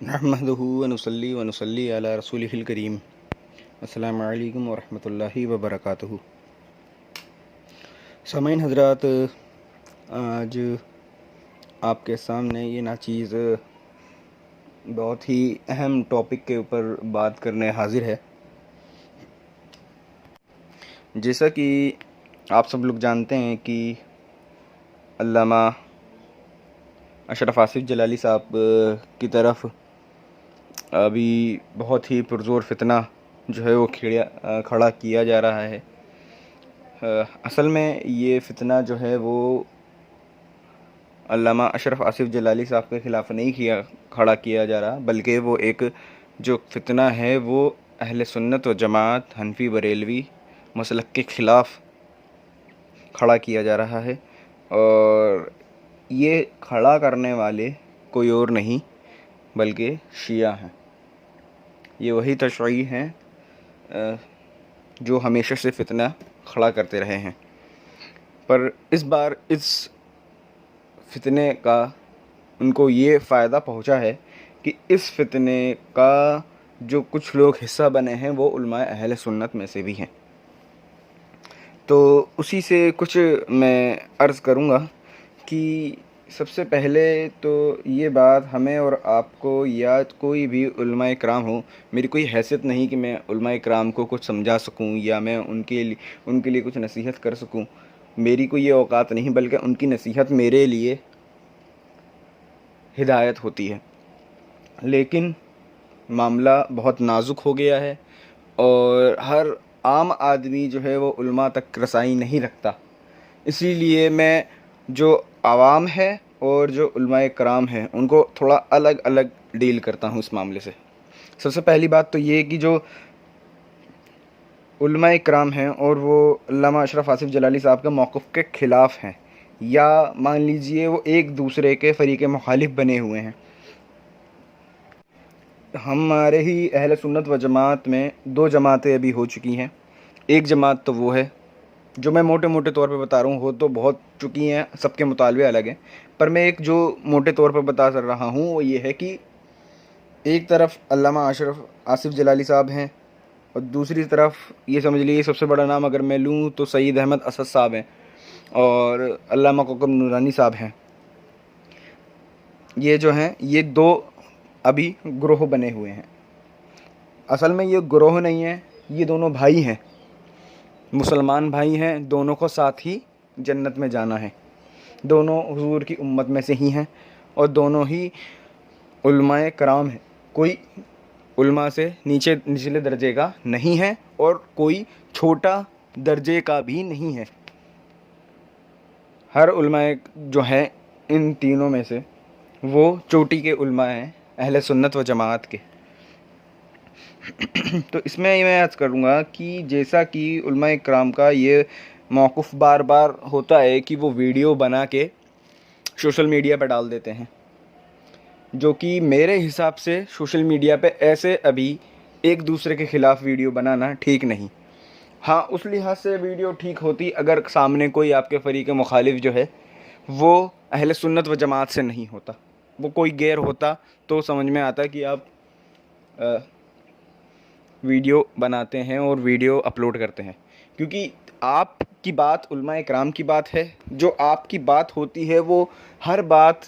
नहमदुहु व नुसल्ली व नुसल्ली अला रसूलिहिल करीम। अस्सलामु अलैकुम व रहमतुल्लाहि व बरकातुहु। सामईन हज़रात, आज आपके सामने ये नाचीज़ बहुत ही अहम टॉपिक के ऊपर बात करने हाजिर है। जैसा कि आप सब लोग जानते हैं कि अल्लामा अशरफ आसिफ जलाली साहब की तरफ अभी बहुत ही पुरज़ोर फितना जो है वो खड़ा किया जा रहा है। असल में ये फितना जो है वो अल्लामा अशरफ आसिफ जलाली साहब के ख़िलाफ़ नहीं खड़ा किया जा रहा, बल्कि वो एक जो फितना है वो अहले सुन्नत व जमात हनफी बरेलवी मसलक के ख़िलाफ़ खड़ा किया जा रहा है। और ये खड़ा करने वाले कोई और नहीं बल्कि शिया हैं। ये वही तशय्युई हैं जो हमेशा से फितना खड़ा करते रहे हैं, पर इस बार इस फितने का उनको ये फ़ायदा पहुंचा है कि इस फितने का जो कुछ लोग हिस्सा बने हैं वो उलमाए अहले सुन्नत में से भी हैं। तो उसी से कुछ मैं अर्ज़ करूँगा कि सबसे पहले तो ये बात हमें और आपको, या कोई भी उलमाए किराम हो, मेरी कोई हैसियत नहीं कि मैं उलमाए किराम को कुछ समझा सकूं या मैं उनके लिए कुछ नसीहत कर सकूं। मेरी कोई ये औकात नहीं, बल्कि उनकी नसीहत मेरे लिए हिदायत होती है। लेकिन मामला बहुत नाजुक हो गया है और हर आम आदमी जो है वो उलमा तक रसाई नहीं रखता। इसीलिए मैं जो आवाम है और जो उलमाए कराम हैं उनको थोड़ा अलग अलग डील करता हूँ इस मामले से। सबसे पहली बात तो ये कि जो उलमाए कराम हैं और वो अल्लामा अशरफ आसिफ जलाली साहब के मौक़िफ़ के ख़िलाफ़ हैं, या मान लीजिए वो एक दूसरे के फ़रीक़े मुखालिफ बने हुए हैं। हमारे ही अहले सुन्नत व जमात में दो जमातें अभी हो चुकी हैं। एक जमात तो वो है जो मैं मोटे मोटे तौर पे बता रहा हूँ, हो तो बहुत चुकी हैं, सबके मुतालबे अलग हैं, पर मैं एक जो मोटे तौर पे बता कर रहा हूँ वो ये है कि एक तरफ अल्लामा अशरफ आसिफ जलाली साहब हैं और दूसरी तरफ ये समझ लीजिए सबसे बड़ा नाम अगर मैं लूँ तो सईद अहमद असद साहब हैं और अल्लामा कोकब नूरानी साहब हैं। ये जो हैं ये दो अभी ग्रोह बने हुए हैं। असल में ये ग्रोह नहीं है, ये दोनों भाई हैं, मुसलमान भाई हैं, दोनों को साथ ही जन्नत में जाना है। दोनों हुजूर की उम्मत में से ही हैं और दोनों ही उलमाए कराम हैं। कोई उलमा से निचले दर्जे का नहीं है और कोई छोटा दर्जे का भी नहीं है। हर उलमाए जो हैं इन तीनों में से वो चोटी के उलमा हैं अहले सुन्नत व जमात के। तो इसमें मैं अर्ज़ करूँगा कि जैसा कि उलमाए किराम का ये मौक़िफ़ बार बार होता है कि वो वीडियो बना के सोशल मीडिया पर डाल देते हैं, जो कि मेरे हिसाब से सोशल मीडिया पे ऐसे अभी एक दूसरे के ख़िलाफ़ वीडियो बनाना ठीक नहीं। हाँ, उस लिहाज से वीडियो ठीक होती अगर सामने कोई आपके फ़रीक़े मुखालिफ जो है वो अहले सुन्नत व जमात से नहीं होता, वो कोई गैर होता, तो समझ में आता कि आप वीडियो बनाते हैं और वीडियो अपलोड करते हैं। क्योंकि आपकी बात उलमाए किराम की बात है, जो आपकी बात होती है वो हर बात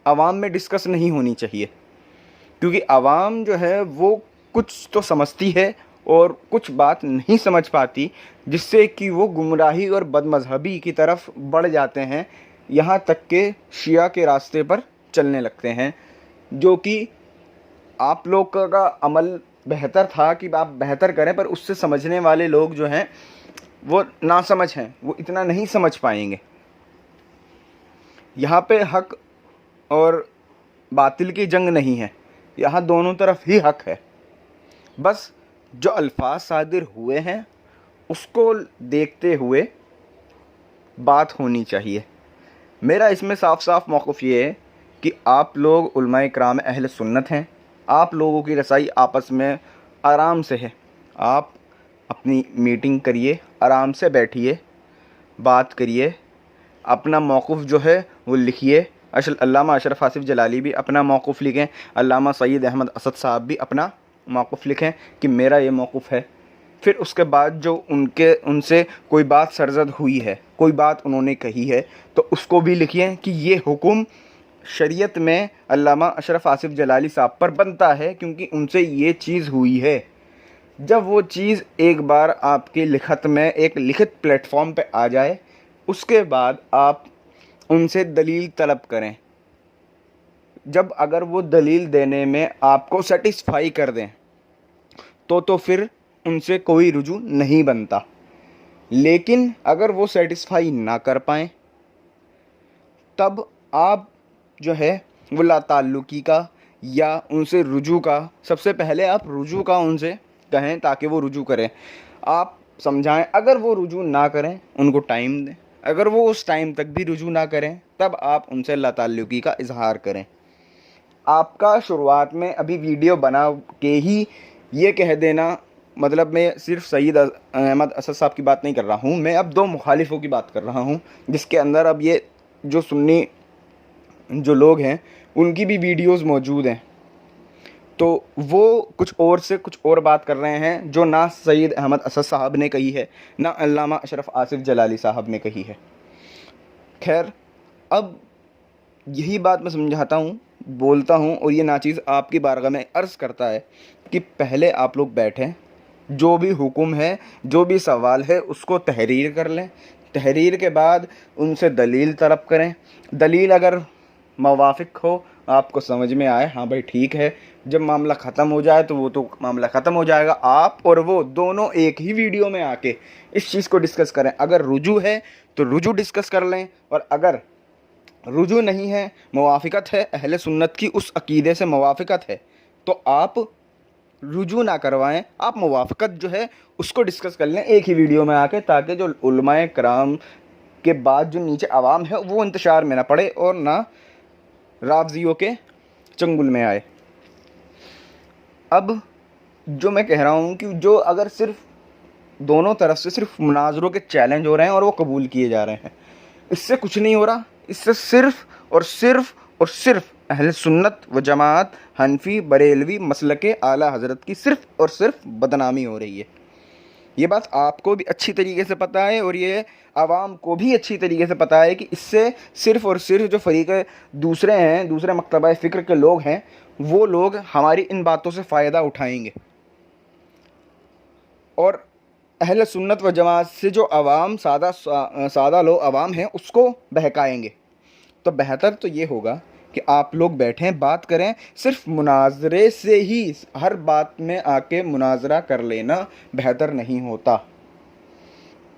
आवाम में डिस्कस नहीं होनी चाहिए, क्योंकि आवाम जो है वो कुछ तो समझती है और कुछ बात नहीं समझ पाती, जिससे कि वो गुमराही और बदमज़हबी की तरफ बढ़ जाते हैं, यहाँ तक के शिया के रास्ते पर चलने लगते हैं। जो कि आप लोग का अमल बेहतर था कि आप बेहतर करें, पर उससे समझने वाले लोग जो हैं वो नासमझ हैं, वो इतना नहीं समझ पाएंगे। यहाँ पे हक और बातिल की जंग नहीं है, यहाँ दोनों तरफ ही हक है। बस जो अल्फाज सादिर हुए हैं उसको देखते हुए बात होनी चाहिए। मेरा इसमें साफ साफ मौक़िफ़ ये है कि आप लोग उलमाए किराम अहले सुन्नत हैं, आप लोगों की रसाई आपस में आराम से है। आप अपनी मीटिंग करिए, आराम से बैठिए, बात करिए, अपना मौक़िफ़ जो है वो लिखिए, अल्लामा अशरफ आसिफ जलाली भी अपना मौक़िफ़ लिखें, अल्लामा सैयद अहमद असद साहब भी अपना मौक़िफ़ लिखें कि मेरा ये मौक़िफ़ है। फिर उसके बाद जो उनसे कोई बात सरज़द हुई है, कोई बात उन्होंने कही है, तो उसको भी लिखिए कि ये हुक्म शरीयत में अल्लामा अशरफ आसिफ जलाली साहब पर बनता है क्योंकि उनसे ये चीज़ हुई है। जब वो चीज़ एक बार आपके लिखत में एक लिखित प्लेटफॉर्म पे आ जाए, उसके बाद आप उनसे दलील तलब करें। जब अगर वो दलील देने में आपको सेटिस्फाई कर दें तो फिर उनसे कोई रुजू नहीं बनता। लेकिन अगर वो सेटिस्फाई ना कर पाएँ, तब आप जो है वो लाताल्लुकी का या उनसे रुजू का, सबसे पहले आप रुजू का उनसे कहें ताकि वो रुजू करें। आप समझाएं, अगर वो रुजू ना करें उनको टाइम दें, अगर वो उस टाइम तक भी रुजू ना करें तब आप उनसे लाताल्लुकी का इजहार करें। आपका शुरुआत में अभी वीडियो बना के ही ये कह देना, मतलब मैं सिर्फ सैयद अहमद असद साहब की बात नहीं कर रहा हूँ, मैं अब दो मुखालिफों की बात कर रहा हूँ जिसके अंदर अब ये जो सुन्नी जो लोग हैं उनकी भी वीडियोस मौजूद हैं। तो वो कुछ और से कुछ और बात कर रहे हैं जो ना सैयद अहमद असद साहब ने कही है, ना अल्लामा अशरफ आसिफ जलाली साहब ने कही है। खैर, अब यही बात मैं समझाता हूँ, बोलता हूँ, और ये नाचीज़ आपकी बारगाह में अर्ज़ करता है कि पहले आप लोग बैठें, जो भी हुक्म है, जो भी सवाल है, उसको तहरीर कर लें। तहरीर के बाद उनसे दलील तलब करें। दलील अगर मवाफ़िक हो, आपको समझ में आए, हाँ भाई ठीक है, जब मामला ख़त्म हो जाए तो वो तो मामला ख़त्म हो जाएगा। आप और वो दोनों एक ही वीडियो में आके इस चीज़ को डिस्कस करें। अगर रुजू है तो रुजू डिस्कस कर लें, और अगर रुजू नहीं है, मुवाफ़िकत है, अहले सुन्नत की उस अक़ीदे से मुवाफ़िकत है, तो आप रुजू ना करवाएं, आप मुवाफ़िकत जो है उसको डिस्कस कर लें एक ही वीडियो में आके, ताकि जो उलमाए कराम के बाद जो नीचे आवाम है वो इंतशार में ना पड़े और ना राफ़ज़ियों के चंगुल में आए। अब जो मैं कह रहा हूँ कि जो अगर सिर्फ दोनों तरफ से सिर्फ मुनाज़रों के चैलेंज हो रहे हैं और वो कबूल किए जा रहे हैं, इससे कुछ नहीं हो रहा। इससे सिर्फ अहले सुन्नत व जमात हनफी बरेलवी मसलके आला हज़रत की सिर्फ और सिर्फ बदनामी हो रही है। ये बात आपको भी अच्छी तरीके से पता है और ये आवाम को भी अच्छी तरीके से पता है कि इससे सिर्फ और सिर्फ जो फ़रीक़ दूसरे हैं, दूसरे मकतबा फ़िक्र के लोग हैं, वो लोग हमारी इन बातों से फ़ायदा उठाएंगे और अहले सुन्नत व जमात से जो आवाम सादा लोग आवाम हैं उसको बहकाएंगे। तो बेहतर तो ये होगा कि आप लोग बैठें, बात करें। सिर्फ मुनाजरे से ही हर बात में आके मुनाजरा कर लेना बेहतर नहीं होता।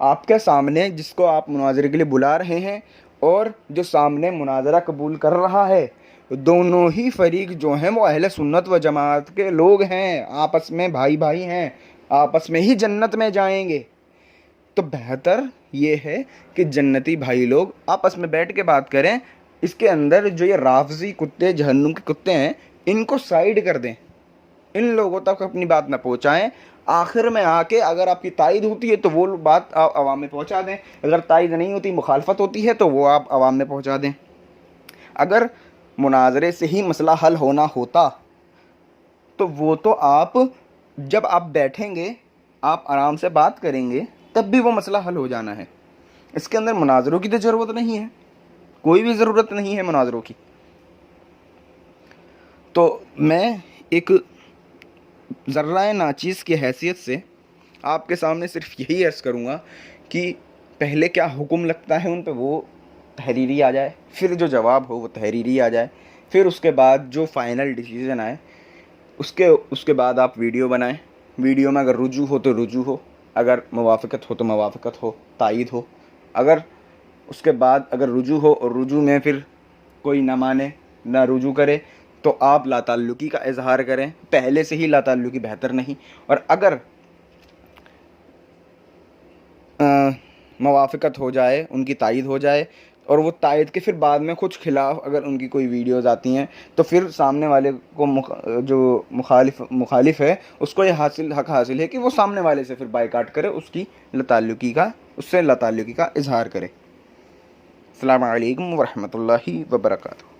आपके सामने जिसको आप मुनाजरे के लिए बुला रहे हैं और जो सामने मुनाजरा कबूल कर रहा है, दोनों ही फरीक जो हैं वो अहले सुन्नत व जमात के लोग हैं, आपस में भाई भाई हैं, आपस में ही जन्नत में जाएंगे। तो बेहतर ये है कि जन्नती भाई लोग आपस में बैठ के बात करें। इसके अंदर जो ये राफ़ज़ी कुत्ते, जहन्नुम के कुत्ते हैं, इनको साइड कर दें, इन लोगों तक अपनी बात ना पहुँचाएँ। आखिर में आके अगर आपकी तायद होती है तो वो बात आप आवाम में पहुँचा दें, अगर तायद नहीं होती, मुखालफत होती है, तो वो आप आवाम में पहुँचा दें। अगर मुनाजरे से ही मसला हल होना होता तो वो तो आप जब आप बैठेंगे, आप आराम से बात करेंगे, तब भी वो मसला हल हो जाना है। इसके अंदर मुनाजरों की तो ज़रूरत नहीं है, कोई भी ज़रूरत नहीं है मुनाजरों की। तो मैं एक ज़र्राए नाचीज़ की हैसियत से आपके सामने सिर्फ यही अर्ज़ करूँगा कि पहले क्या हुक्म लगता है उन पे वो तहरीरी आ जाए, फिर जो जवाब हो वो तहरीरी आ जाए, फिर उसके बाद जो फ़ाइनल डिसीज़न आए उसके बाद आप वीडियो बनाएं। वीडियो में अगर रुजू हो तो रुजू हो, अगर मुवाफ़क़त हो तो मुवाफ़क़त हो, तायद हो। अगर उसके बाद अगर रुजू हो और रुजू में फिर कोई ना माने, ना रुजू करे, तो आप लाताल्लुकी का इजहार करें। पहले से ही लाताल्लुकी बेहतर नहीं। और अगर मुवाफ़क़त हो जाए, उनकी तायद हो जाए और वो तायद के फिर बाद में कुछ खिलाफ अगर उनकी कोई वीडियोज़ आती हैं, तो फिर सामने वाले को जो मुखालिफ है उसको ये हक हासिल है कि वो सामने वाले से फिर बायकाट करे, उससे लाताल्लुकी का इजहार करे। अस्सलामु अलैकुम वरहमतुल्लाहि वबरकातुहू।